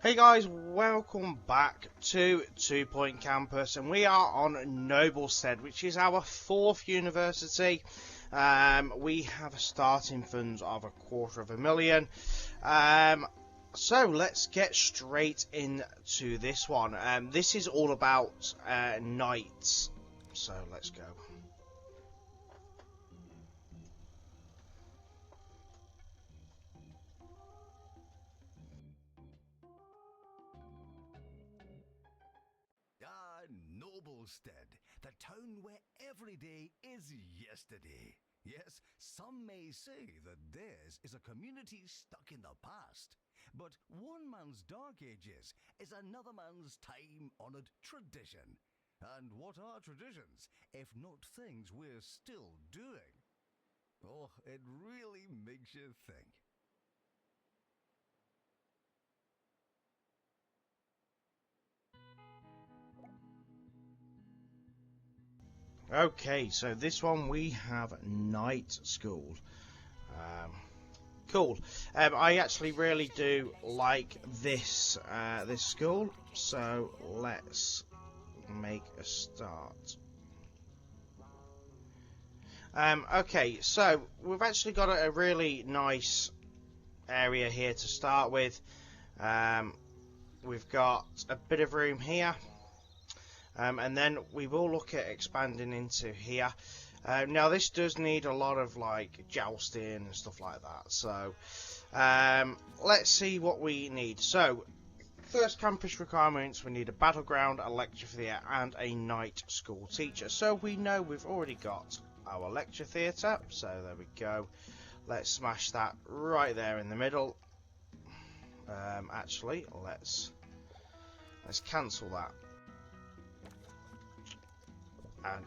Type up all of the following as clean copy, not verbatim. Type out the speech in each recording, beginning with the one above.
Hey guys, welcome back to 2 Point Campus, and we are on Noblestead, which is our 4th university. We have a starting funds of $250,000. So let's get straight into this one. This is all about knights, so let's go. Noblestead, the town where every day is yesterday. Yes, some may say that theirs is a community stuck in the past. But one man's dark ages is another man's time-honoured tradition. And what are traditions, if not things we're still doing? Oh, it really makes you think. Okay, so this one we have night school. Cool. I actually really do like this this school, so let's make a start. Okay, so we've actually got a really nice area here to start with. We've got a bit of room here. And then we will look at expanding into here. Now this does need a lot of like jousting and stuff like that. So let's see what we need. So first campus requirements: we need a battleground, a lecture theatre, and a night school teacher. So we know we've already got our lecture theatre. So there we go. Let's smash that right there in the middle. Actually, let's cancel that and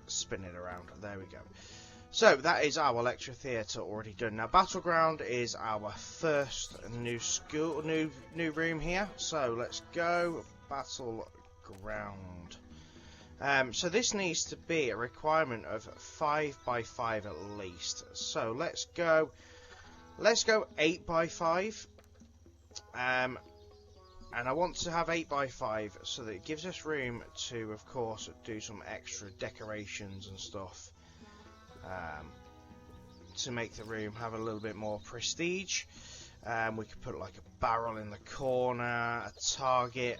spin it around. There we go. So that is our lecture theatre already done. Now battleground is our first new room here. So let's go battleground. So this needs to be a requirement of 5 by 5 at least. So let's go 8 by 5. And I want to have 8 by 5 so that it gives us room to, of course, do some extra decorations and stuff to make the room have a little bit more prestige. We could put like a barrel in the corner, a target.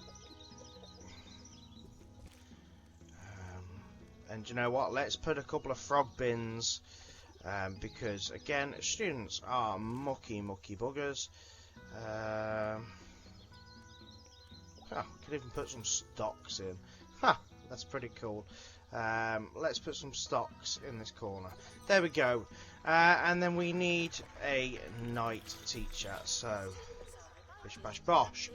And you know what? Let's put a couple of frog bins because, again, students are mucky buggers. Could even put some stocks in. That's pretty cool. Let's put some stocks in this corner. There we go. And then we need a night teacher. So, bish bash bosh.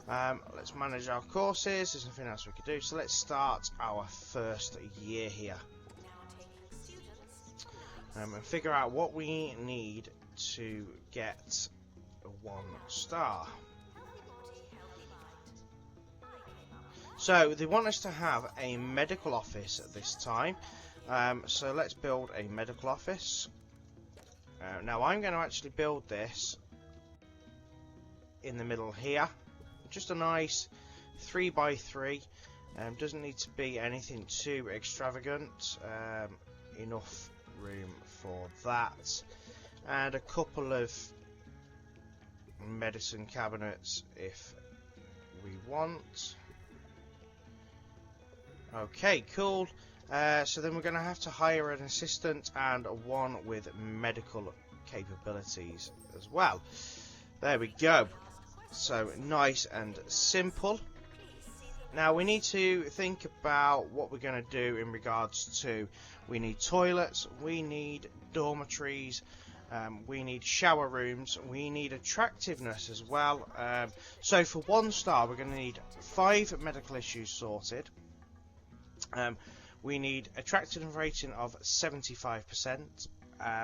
Let's manage our courses. There's nothing else we could do. So let's start our first year here. And figure out what we need to get a 1 star. So they want us to have a medical office at this time. So let's build a medical office. Now I'm going to actually build this in the middle here. Just a nice 3 by 3. Doesn't need to be anything too extravagant. Enough room for that. And a couple of medicine cabinets if we want. Okay, cool. So then we're going to have to hire an assistant and one with medical capabilities as well. There we go. So nice and simple. Now we need to think about what we're going to do in regards to, we need toilets, we need dormitories, we need shower rooms, we need attractiveness as well. So for 1 star we're going to need 5 medical issues sorted. We need attractiveness rating of 75%.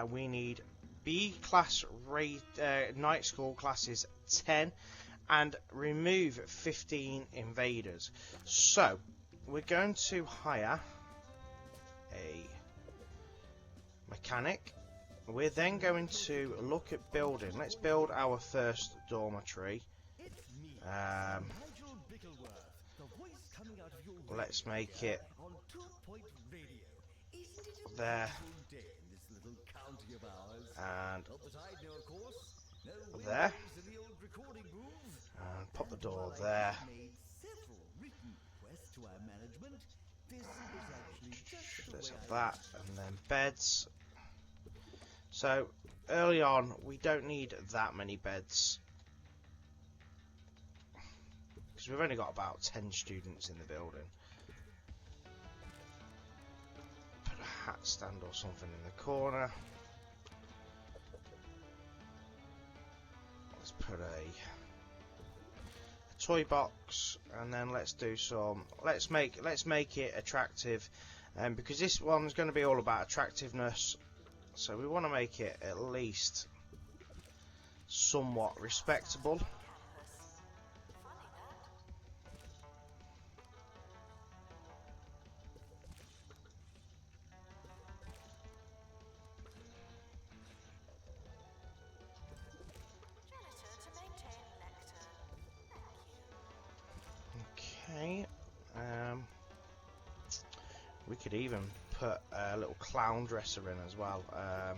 We need B class night school classes 10, and remove 15 invaders. So we're going to hire a mechanic. We're then going to look at building. Let's build our first dormitory. Let's make it there and there, and pop the door there. Let's have that, and then beds. So early on we don't need that many beds because we've only got about 10 students in the building. Put a hat stand or something in the corner. Let's put a toy box, and then let's do some. Let's make it attractive, because this one's going to be all about attractiveness. So we want to make it at least somewhat respectable. Okay. We could even put a little clown dresser in as well. I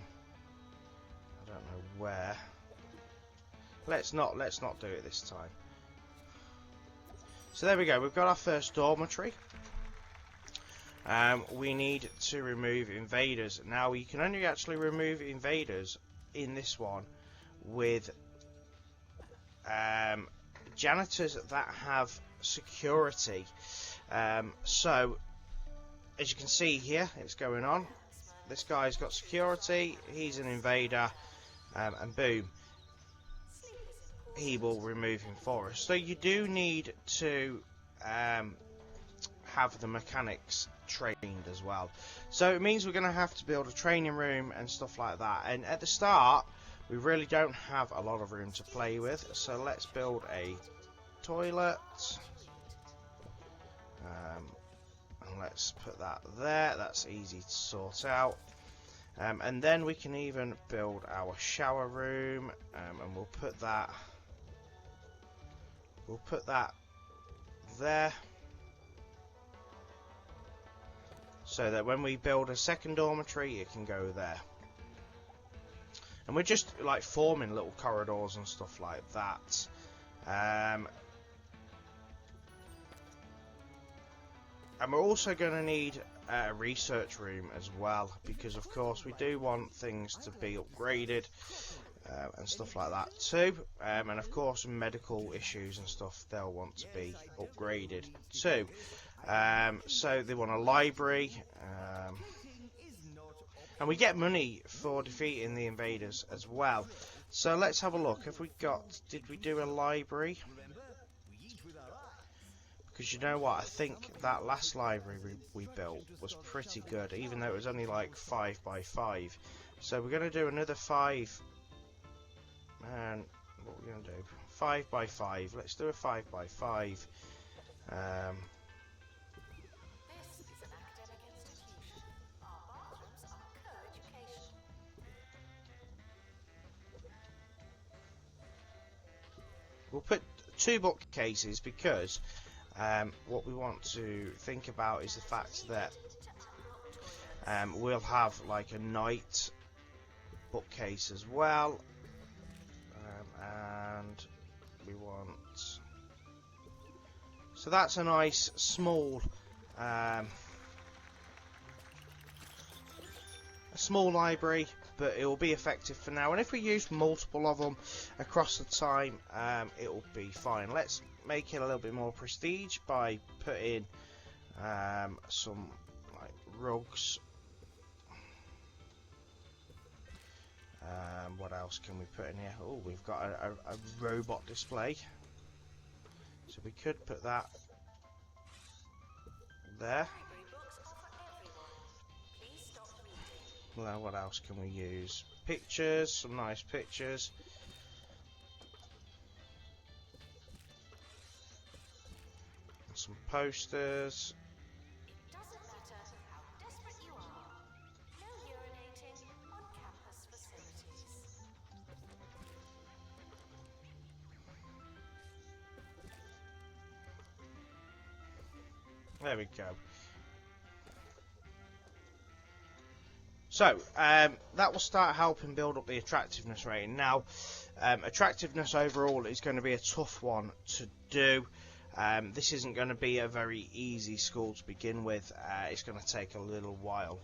don't know where. Let's not do it this time. So there we go. We've got our first dormitory. We need to remove invaders. Now you can only actually remove invaders in this one with janitors that have security. So as you can see here, it's going on. This guy's got security, he's an invader, and boom, he will remove him for us. So you do need to have the mechanics trained as well. So it means we're going to have to build a training room and stuff like that. And at the start, we really don't have a lot of room to play with. So let's build a toilet. And let's put that there. That's easy to sort out. And then we can even build our shower room, and we'll put that there, so that when we build a second dormitory, it can go there. And we're just like forming little corridors and stuff like that. And we're also going to need a research room as well, because of course we do want things to be upgraded and stuff like that too. And of course medical issues and stuff, they'll want to be upgraded too. So they want a library, and we get money for defeating the invaders as well. So let's have a look. Did we do a library? Because you know what, I think that last library we built was pretty good, even though it was only like 5 by 5. So we're going to do another 5. And what we're going to do? 5 by 5. Let's do a 5 by 5. This is an academic institution. Our bathrooms are co-educational. We'll put 2 bookcases because what we want to think about is the fact that we'll have like a night bookcase as well, and we want, so that's a nice small library, but it will be effective for now, and if we use multiple of them across the time, it will be fine. Let's make it a little bit more prestige by putting some like rugs. What else can we put in here? Oh, we've got a robot display, so we could put that there. Well, what else can we use? Pictures, some nice pictures. Some posters. Doesn't matter how desperate you are. No urinating on campus facilities. There we go. So, that will start helping build up the attractiveness rating. Now, attractiveness overall is going to be a tough one to do. This isn't going to be a very easy school to begin with. It's going to take a little while.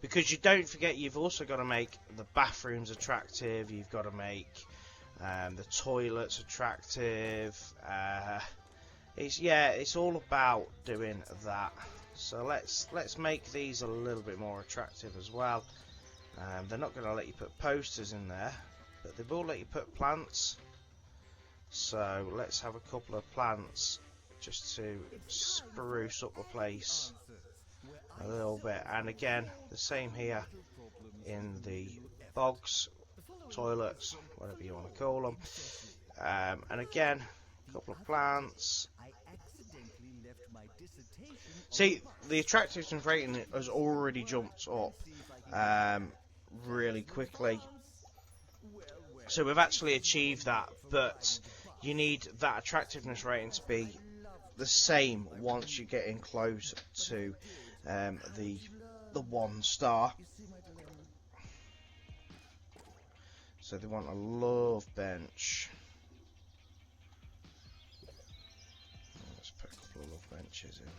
Because you don't forget, you've also got to make the bathrooms attractive. You've got to make the toilets attractive. It's all about doing that. So let's make these a little bit more attractive as well. They're not going to let you put posters in there, but they will let you put plants. So let's have a couple of plants just to spruce up the place a little bit. And again, the same here in the bogs, toilets, whatever you want to call them. And again, a couple of plants. See, the attractiveness rating has already jumped up really quickly. So we've actually achieved that, but you need that attractiveness rating to be the same once you get in close to the 1 star. So they want a love bench. Let's put a couple of love benches in.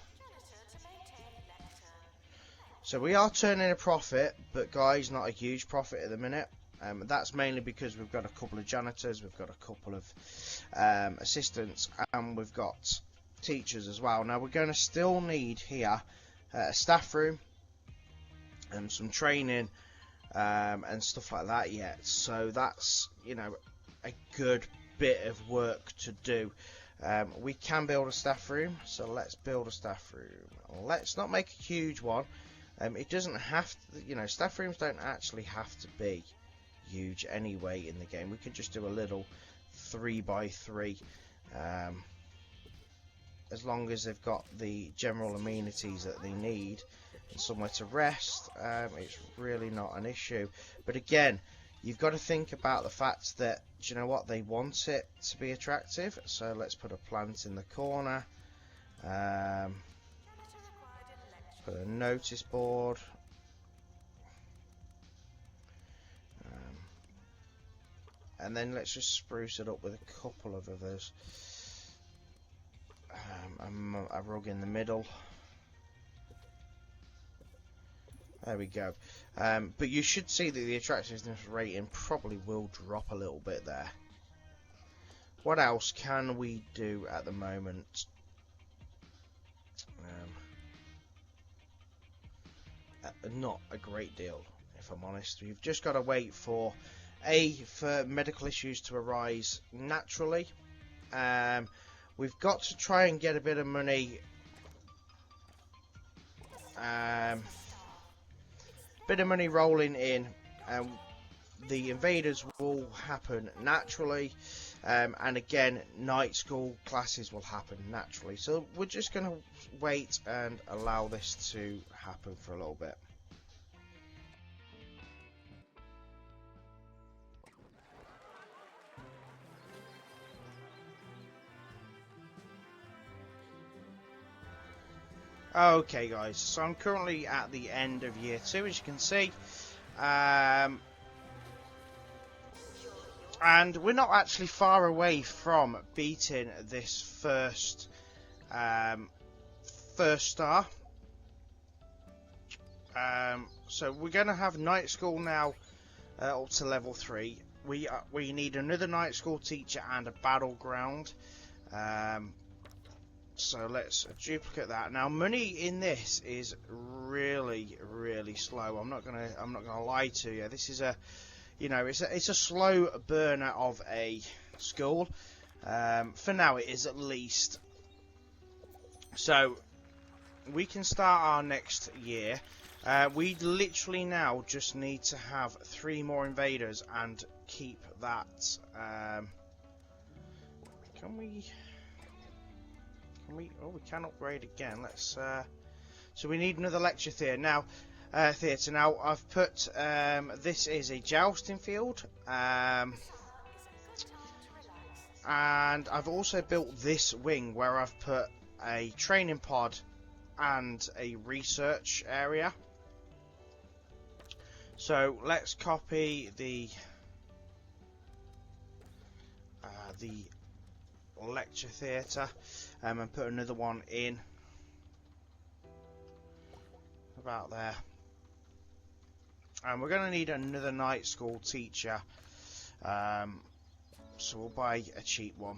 So we are turning a profit, but guys, not a huge profit at the minute. That's mainly because we've got a couple of janitors, we've got a couple of assistants, and we've got teachers as well. Now we're going to still need here a staff room and some training and stuff like that yet. So that's, you know, a good bit of work to do. We can build a staff room, so let's build a staff room. Let's not make a huge one. It doesn't have to, you know, staff rooms don't actually have to be huge anyway in the game. We could just do a little 3x3, as long as they've got the general amenities that they need and somewhere to rest. It's really not an issue. But again, you've got to think about the fact that, do you know what, they want it to be attractive. So let's put a plant in the corner. Put a notice board. And then let's just spruce it up with a couple of others. A rug in the middle. There we go. But you should see that the attractiveness rating probably will drop a little bit there. What else can we do at the moment? Not a great deal, if I'm honest. We've just got to wait for for medical issues to arise naturally. We've got to try and get a bit of money, rolling in. The invaders will happen naturally, and again, night school classes will happen naturally. So we're just going to wait and allow this to happen for a little bit. Okay guys, so I'm currently at the end of year 2, as you can see, and we're not actually far away from beating this first star. So we're going to have night school now up to level 3. We need another night school teacher and a battleground. So let's duplicate that. Now, money in this is really slow. I'm not gonna lie to you. This is it's a slow burner of a school. For now, it is at least. So we can start our next year. We literally now just need to have 3 more invaders and keep that. Can we? Oh, we can upgrade again. Let's. So we need another lecture theatre now. Now I've put. This is a jousting field. And I've also built this wing where I've put a training pod and a research area. So let's copy the lecture theatre and put another one in about there. And we're going to need another night school teacher, so we'll buy a cheap one.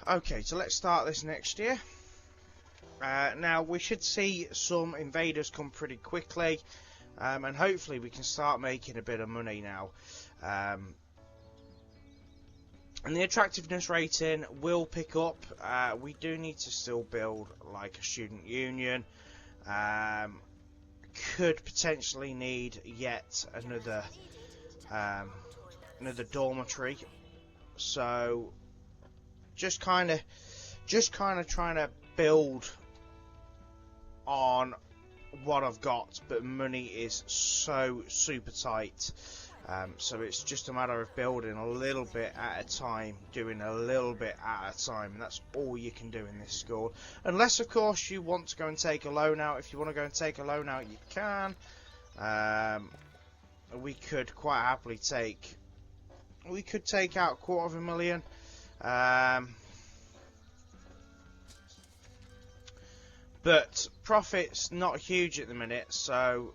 Okay, so let's start this next year. Now we should see some invaders come pretty quickly, and hopefully we can start making a bit of money now. And the attractiveness rating will pick up. We do need to still build like a student union. Could potentially need yet another dormitory. So just kind of trying to build on what I've got, but money is so super tight. So it's just a matter of building a little bit at a time, doing a little bit at a time, and that's all you can do in this school. Unless, of course, you want to go and take a loan out. If you want to go and take a loan out, you can. We could quite happily take... We could take out $250,000. But profit's not huge at the minute, so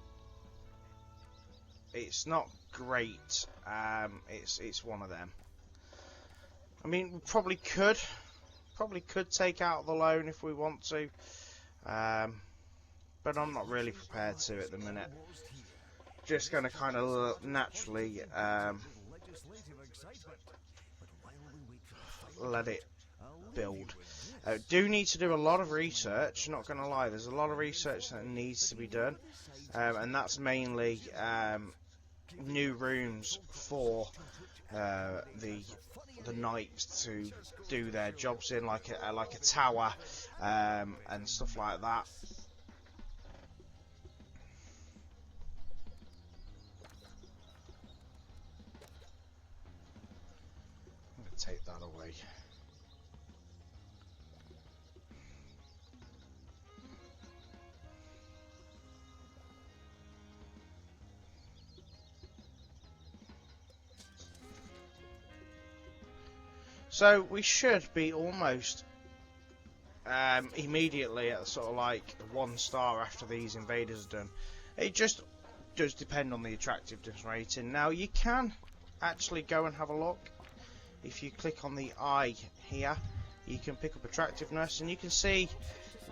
it's not great. It's one of them. I mean, we probably could take out the loan if we want to, but I'm not really prepared to at the minute. Just going to kind of naturally let it build. Do need to do a lot of research, not going to lie. There's a lot of research that needs to be done, and that's mainly new rooms for the knights to do their jobs in, like a tower and stuff like that. I'm going to take that away. So we should be almost immediately at sort of like 1 star after these invaders are done. It just does depend on the attractiveness rating. Now you can actually go and have a look. If you click on the eye here, you can pick up attractiveness and you can see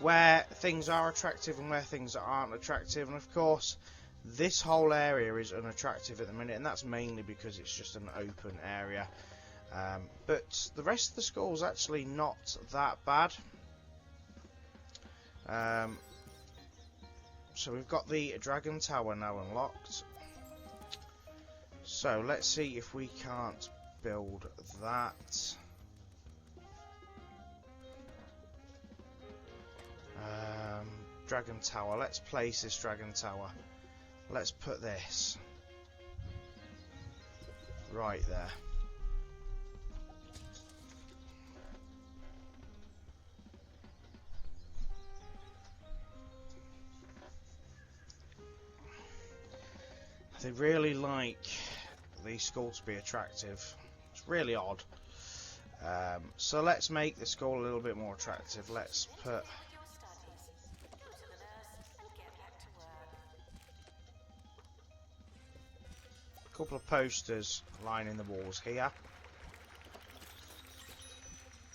where things are attractive and where things aren't attractive. And of course, this whole area is unattractive at the minute, and that's mainly because it's just an open area. But the rest of the school is actually not that bad. So we've got the Dragon Tower now unlocked. So let's see if we can't build that. Dragon Tower. Let's place this Dragon Tower. Let's put this right there. They really like these schools to be attractive. It's really odd. So let's make the school a little bit more attractive. Let's put a couple of posters lining the walls here.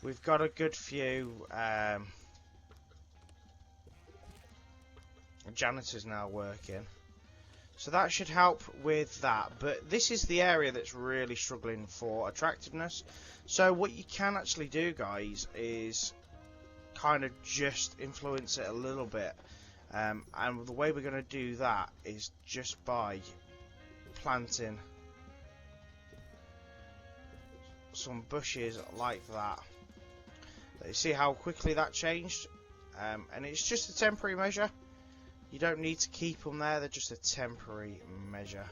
We've got a good few janitors now working. So that should help with that, but this is the area that's really struggling for attractiveness. So what you can actually do, guys, is kind of just influence it a little bit, and the way we're going to do that is just by planting some bushes like that. You see how quickly that changed, and it's just a temporary measure. You don't need to keep them there, they're just a temporary measure.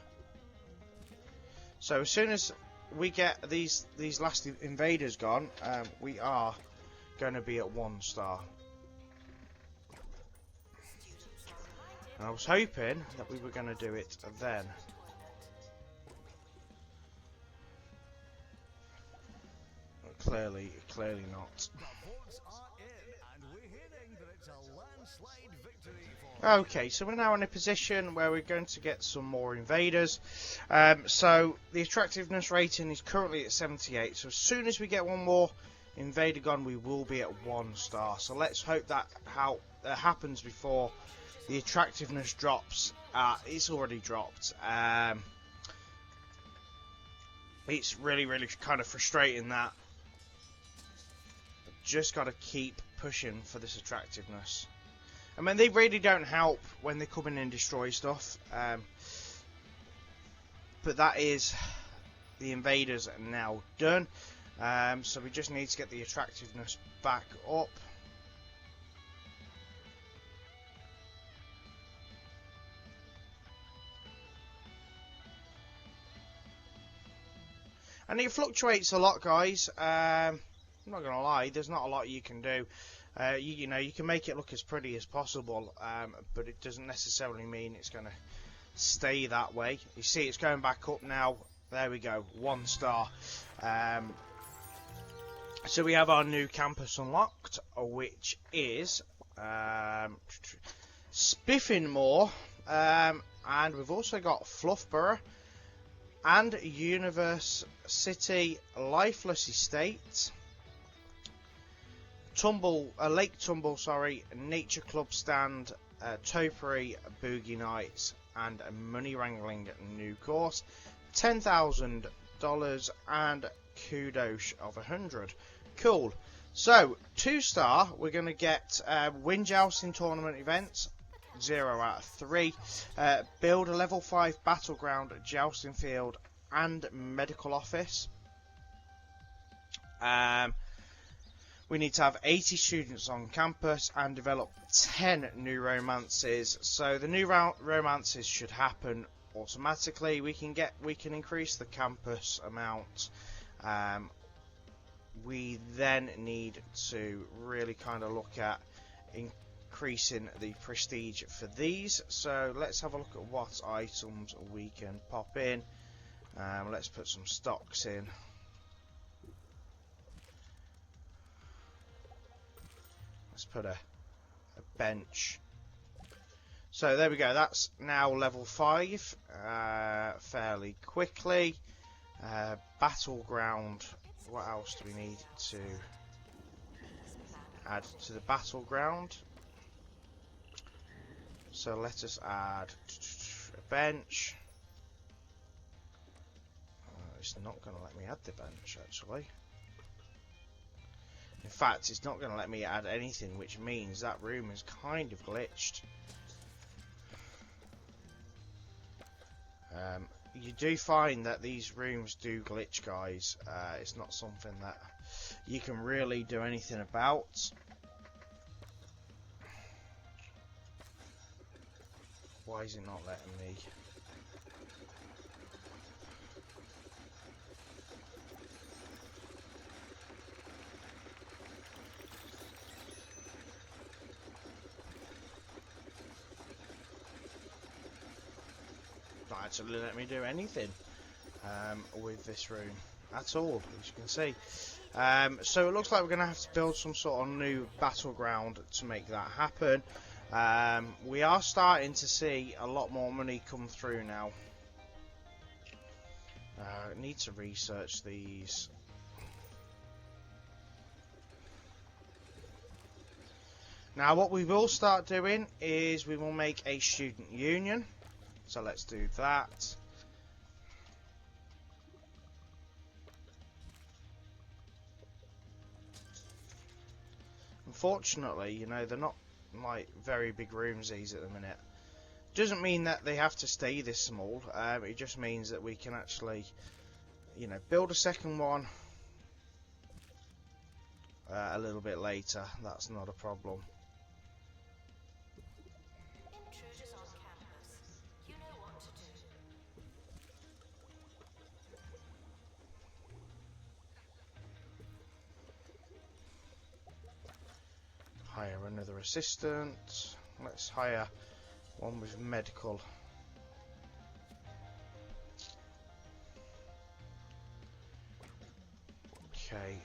So as soon as we get these last invaders gone, we are going to be at 1 star. And I was hoping that we were going to do it then. Clearly not. Okay, so we're now in a position where we're going to get some more invaders. So the attractiveness rating is currently at 78. So as soon as we get one more invader gone, we will be at 1 star. So let's hope that happens before the attractiveness drops. It's already dropped. It's really kind of frustrating that. Just got to keep pushing for this attractiveness. I mean, they really don't help when they come in and destroy stuff. But that is the invaders are now done. So we just need to get the attractiveness back up. And it fluctuates a lot, guys. I'm not going to lie, there's not a lot you can do. You know, you can make it look as pretty as possible, but it doesn't necessarily mean it's going to stay that way. You see, it's going back up now. There we go, 1 star. So we have our new campus unlocked, which is Spiffingmore, and we've also got Fluffborough and University Lifeless Estate. Lake Tumble, Nature Club Stand, Topiary, Boogie Nights, and a Money Wrangling new course. $10,000 and kudos of 100. Cool. So 2 star, we're going to get Win Jousting Tournament events. 0 out of 3. Build a level 5 battleground, jousting field, and medical office. We need to have 80 students on campus and develop 10 new romances. So the new romances should happen automatically. We can increase the campus amount. We then need to really kind of look at increasing the prestige for these. So let's have a look at what items we can pop in. Let's put some stocks in. Let's put a bench. So there we go, that's now level 5 fairly quickly. Battleground, what else do we need to add to the battleground? So let us add a bench. It's not going to let me add the bench actually. In fact, it's not going to let me add anything, which means that room is kind of glitched. You do find that these rooms do glitch, guys. It's not something that you can really do anything about. Why is it not letting me? Not actually let me do anything with this room at all, as you can see. So it looks like we're going to have to build some sort of new battleground to make that happen. We are starting to see a lot more money come through now. I need to research these. Now what we will start doing is we will make a student union. So let's do that. Unfortunately, you know, they're not like very big rooms these at the minute. Doesn't mean that they have to stay this small. It just means that we can actually, you know, build a second one a little bit later. That's not a problem. Intruders on campus. You know what to do. hire another assistant. Let's hire one with medical. Okay,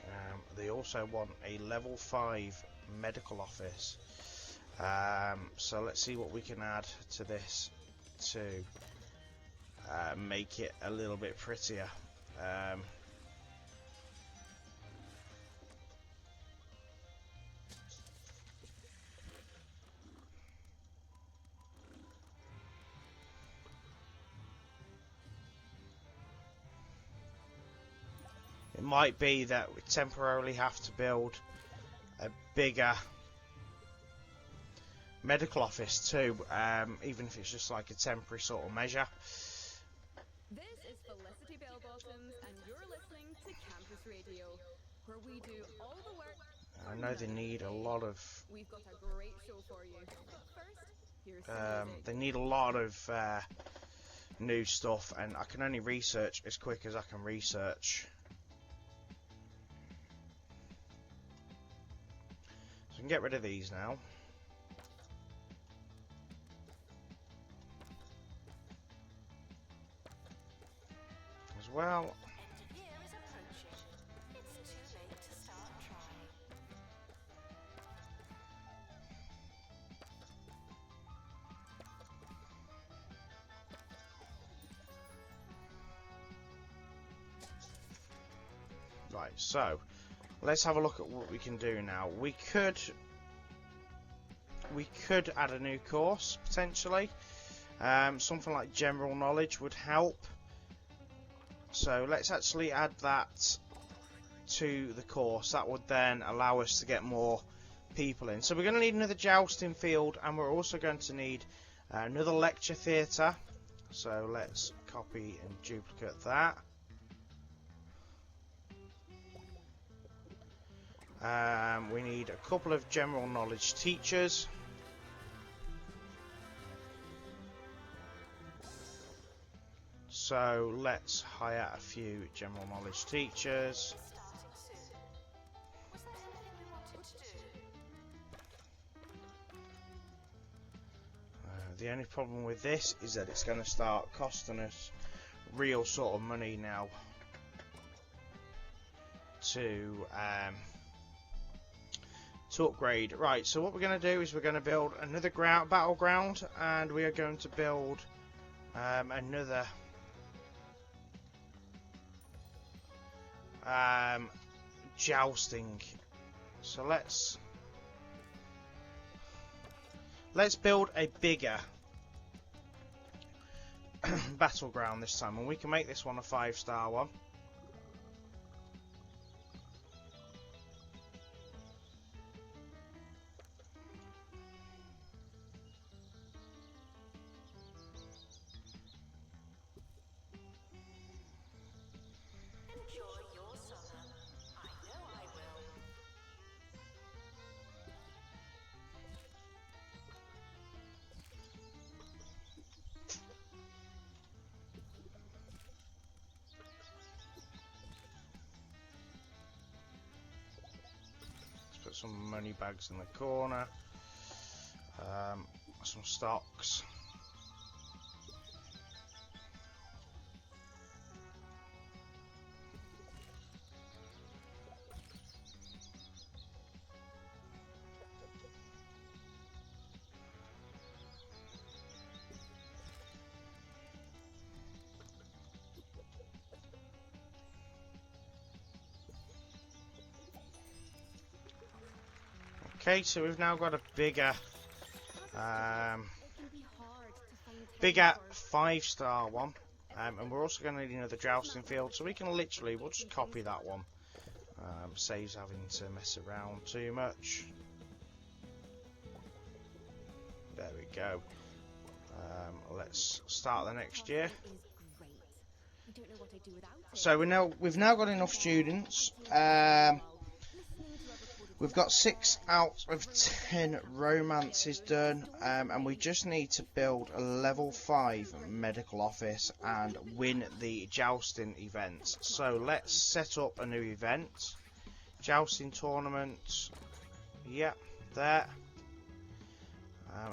they also want a level 5 medical office. So let's see what we can add to this to make it a little bit prettier. It might be that we temporarily have to build a bigger medical office too, even if it's just like a temporary sort of measure. This is Felicity Bellbottoms, and you're listening to Campus Radio, where we do all the work. I know they need a lot of. We've got a great show for you. But first, here's some music. They need a lot of new stuff, and I can only research as quick as I can research. So we can get rid of these now. As well. End of year is approaching. It's too late to start trying. Right, so let's have a look at what we can do now. We could add a new course potentially. Something like general knowledge would help. So let's actually add that to the course. That would then allow us to get more people in. So we're going to need another jousting field, and we're also going to need another lecture theatre. So let's copy and duplicate that. We need a couple of general knowledge teachers. So let's hire a few general knowledge teachers. Starting soon. Was that everything we wanted to do? The only problem with this is that it's going to start costing us real sort of money now to upgrade. Right, so what we're going to do is we're going to build another battleground, and we are going to build another jousting. So let's build a bigger battleground this time, and we can make this one a 5-star one. Enjoy your summer. I know I will. Let's put some money bags in the corner, some stocks. Okay, so we've now got a bigger 5-star one, and we're also going to need another jousting field, so we can literally, we'll just copy that one. Saves having to mess around too much. There we go. Let's start the next year. So we've now got enough students. We've got 6 out of 10 romances done, and we just need to build a level 5 medical office and win the jousting events. So let's set up a new event. Jousting tournament. Yep, there.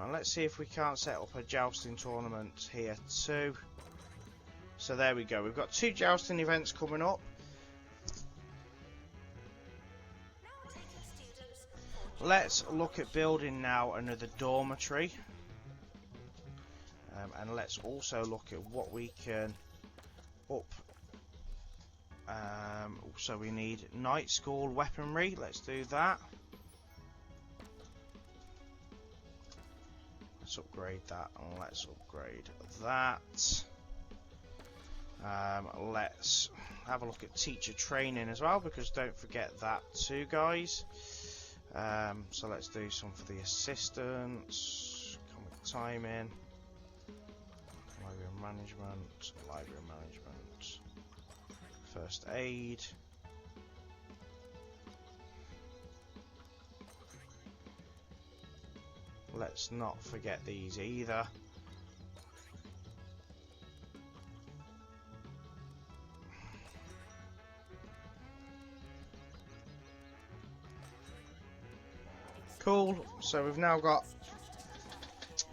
And let's see if we can't set up a jousting tournament here too. So there we go. We've got 2 jousting events coming up. Let's look at building now another dormitory. And let's also look at what we can up. So we need night school weaponry. Let's do that. Let's upgrade that, and let's upgrade that. Let's have a look at teacher training as well, because don't forget that too, guys. So let's do some for the assistants, comic timing, library management, first aid. Let's not forget these either. Cool, so we've now got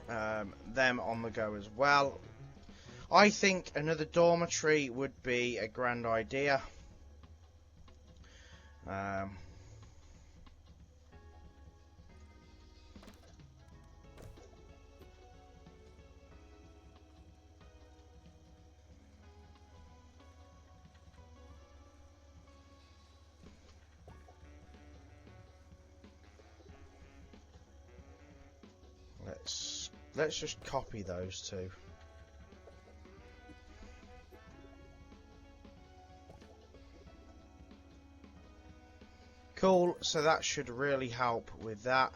them on the go as well. I think another dormitory would be a grand idea. Let's just copy those 2. Cool, so that should really help with that.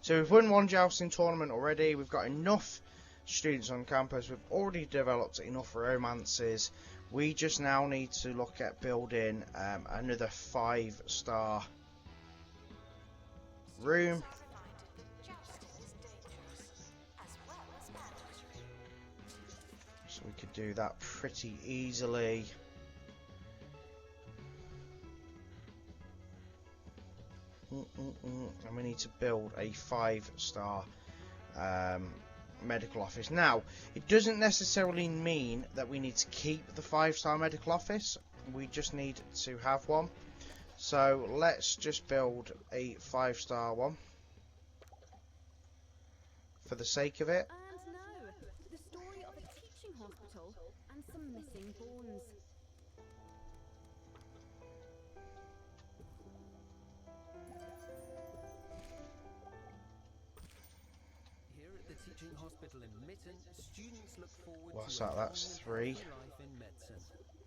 So we've won 1 jousting tournament already. We've got enough students on campus. We've already developed enough romances. We just now need to look at building another 5-star room. So we could do that pretty easily. And we need to build a 5-star medical office. Now, it doesn't necessarily mean that we need to keep the 5-star medical office. We just need to have one. So let's just build a 5-star one for the sake of it. And now, the story of a teaching hospital and some missing bones. Here at the teaching hospital in Mitten, students look forward What's to that? That's 3, life in medicine.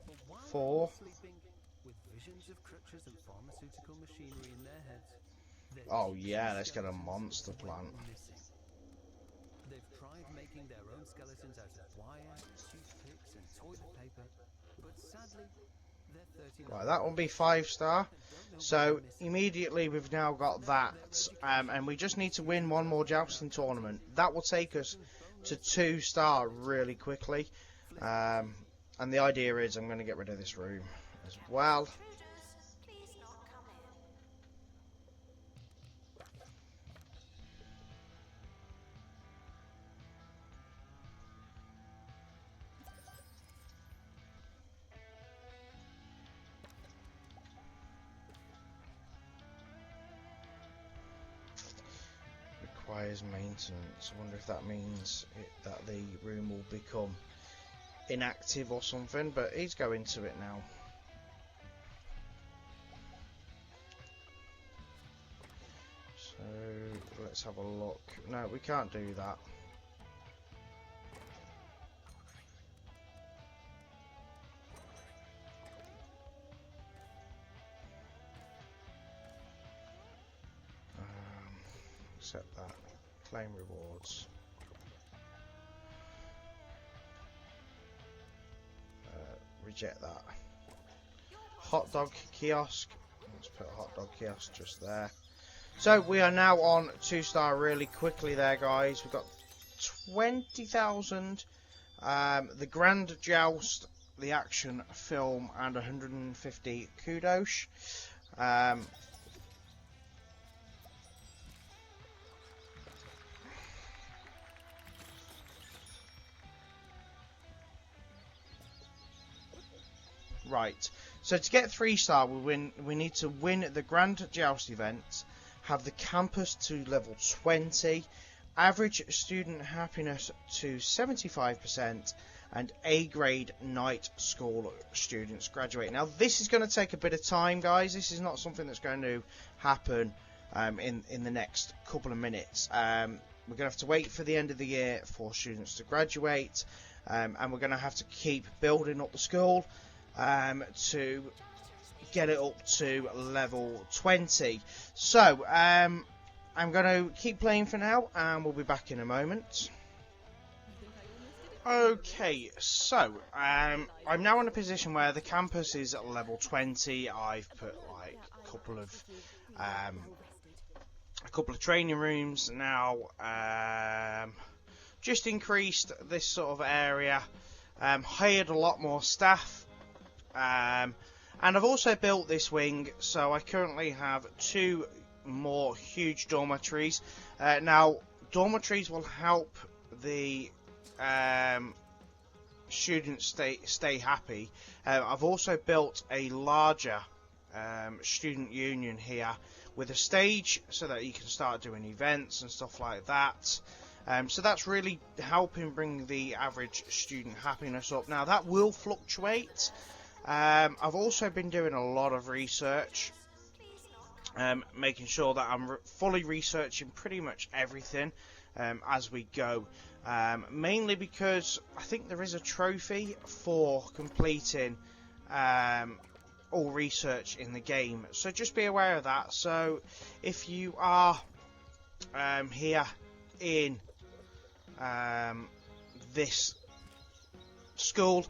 But while 4. they're sleeping, with visions of crutches and pharmaceutical machinery in their heads, their Oh teaching yeah, let's get a skeletons monster went plant. missing. They've tried making their own skeletons out of wire, toothpicks and toilet paper, but sadly, they're 39. Right, that will be 5-star. So immediately we've now got that, and we just need to win 1 more jousting tournament. That will take us to 2-star really quickly. And the idea is I'm going to get rid of this room as well. Intruders, please not come in. Requires maintenance. I wonder if that means that the room will become inactive or something, but he's going to it now. So let's have a look. No, we can't do that. Accept that. Claim rewards. Reject that. Hot dog kiosk. Let's put a hot dog kiosk just there. So we are now on 2-star really quickly there, guys. We've got 20,000. The Grand Joust, the action film, and 150 kudos. Right. So to get 3-star, we need to win the Grand Joust event, have the campus to level 20, average student happiness to 75%, and A grade night school students graduate. Now this is going to take a bit of time, guys. This is not something that's going to happen in the next couple of minutes. We're going to have to wait for the end of the year for students to graduate, and we're going to have to keep building up the school to get it up to level 20. So I'm going to keep playing for now, and we'll be back in a moment. Okay, so I'm now in a position where the campus is at level 20. I've put like a couple of training rooms now. Just increased this sort of area. Hired a lot more staff. And I've also built this wing, so I currently have 2 more huge dormitories. Now, dormitories will help the students stay happy. I've also built a larger student union here with a stage so that you can start doing events and stuff like that. So that's really helping bring the average student happiness up. Now that will fluctuate. I've also been doing a lot of research, making sure that I'm fully researching pretty much everything as we go. Mainly because I think there is a trophy for completing all research in the game, so just be aware of that. So if you are here in this school,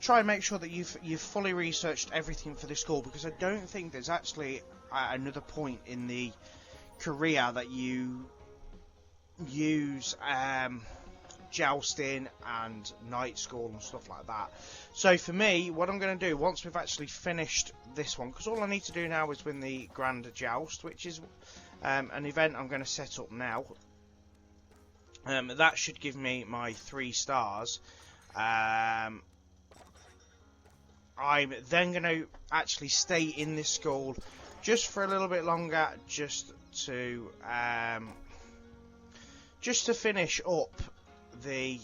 try and make sure that you've fully researched everything for this school, because I don't think there's actually another point in the career that you use jousting and night school and stuff like that. So for me, what I'm going to do once we've actually finished this one, because all I need to do now is win the Grand Joust, which is an event I'm going to set up now. That should give me my 3 stars. I'm then going to actually stay in this school just for a little bit longer, just to finish up the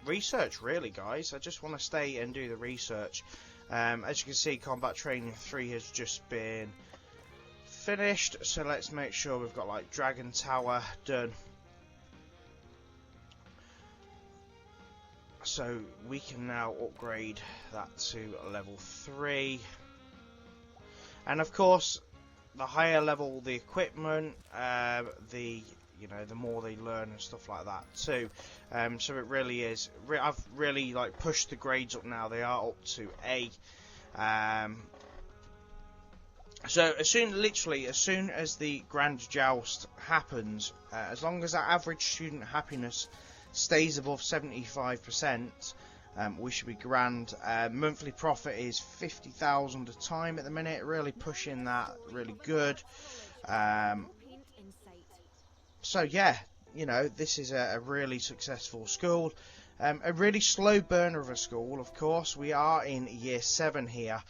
research, really, guys. I just want to stay and do the research. As you can see, Combat Training 3 has just been finished, so let's make sure we've got like Dragon Tower done, so we can now upgrade that to level 3. And of course, the higher level the equipment, the more they learn and stuff like that too. So it really is. I've really like pushed the grades up now. They are up to A. So as soon as the Grand Joust happens, as long as our average student happiness stays above 75%, we should be grand. Monthly profit is 50,000 a time at the minute, really pushing that really good. So yeah, this is a really successful school. A really slow burner of a school, of course. We are in year 7 here.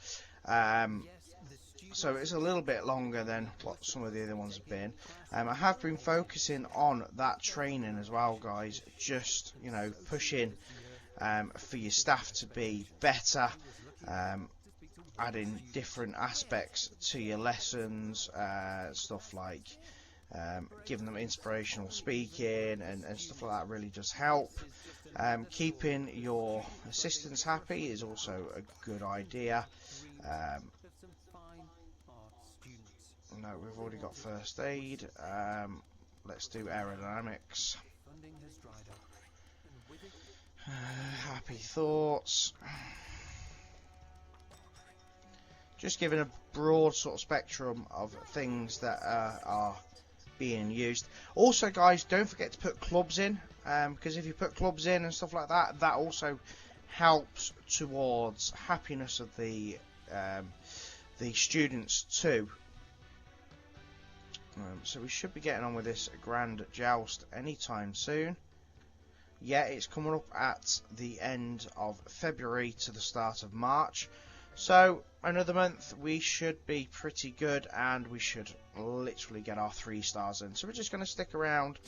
So it's a little bit longer than what some of the other ones have been. I have been focusing on that training as well, guys. Just, pushing for your staff to be better, adding different aspects to your lessons, stuff like giving them inspirational speaking and stuff like that really does help. Keeping your assistants happy is also a good idea. No, we've already got first aid. Let's do aerodynamics. Happy thoughts. Just giving a broad sort of spectrum of things that are being used. Also, guys, don't forget to put clubs in, because if you put clubs in and stuff like that, that also helps towards happiness of the students too. So we should be getting on with this Grand Joust anytime soon. yeah, it's coming up at the end of February to the start of March. So another month we should be pretty good, and we should literally get our 3 stars in. So we're just going to stick around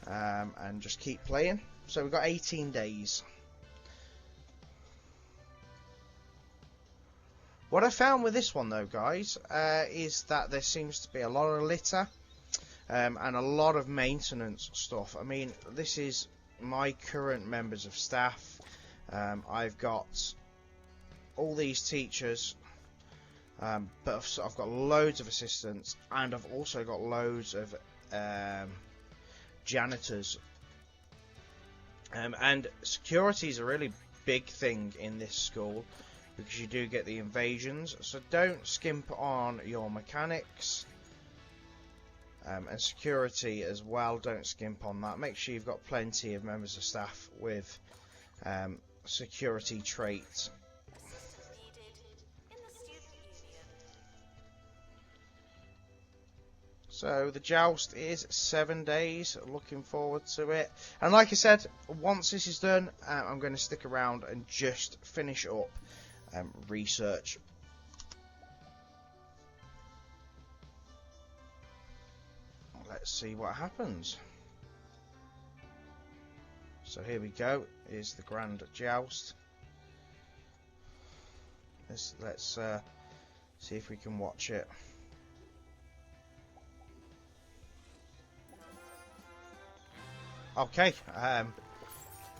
and just keep playing. So we've got 18 days. What I found with this one though, guys, is that there seems to be a lot of litter and a lot of maintenance stuff. I mean, this is my current members of staff. I've got all these teachers, but I've got loads of assistants, and I've also got loads of janitors. And security is a really big thing in this school, because you do get the invasions, so don't skimp on your mechanics, and security as well, don't skimp on that. Make sure you've got plenty of members of staff with security traits. Assistant needed in the student union. So the joust is 7 days, looking forward to it. And like I said, once this is done, I'm going to stick around and just finish up research. Let's see what happens. So here we go, is the grand joust. Let's see if we can watch it. Okay,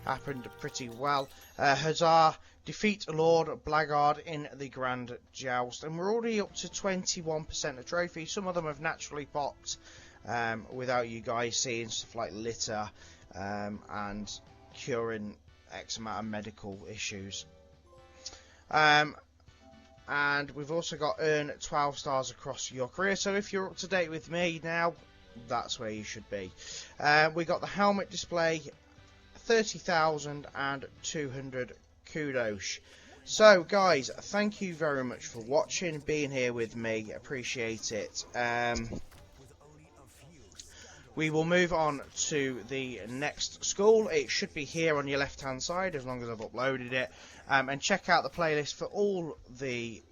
happened pretty well. Huzzah! Defeat Lord Blackguard in the Grand Joust, and we're already up to 21% of trophies. Some of them have naturally popped without you guys seeing, stuff like litter and curing X amount of medical issues. And we've also got earn 12 stars across your career, so if you're up to date with me now, that's where you should be. We got the helmet display, 30,200 kudos. So guys, thank you very much for watching, being here with me, appreciate it. We will move on to the next school. It should be here on your left hand side as long as I've uploaded it, and check out the playlist for all the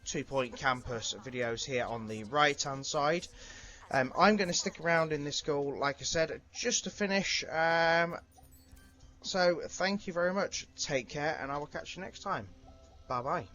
2 Point Campus videos here on the right hand side. I'm going to stick around in this school, like I said, just to finish. So thank you very much, take care, and I will catch you next time. Bye bye.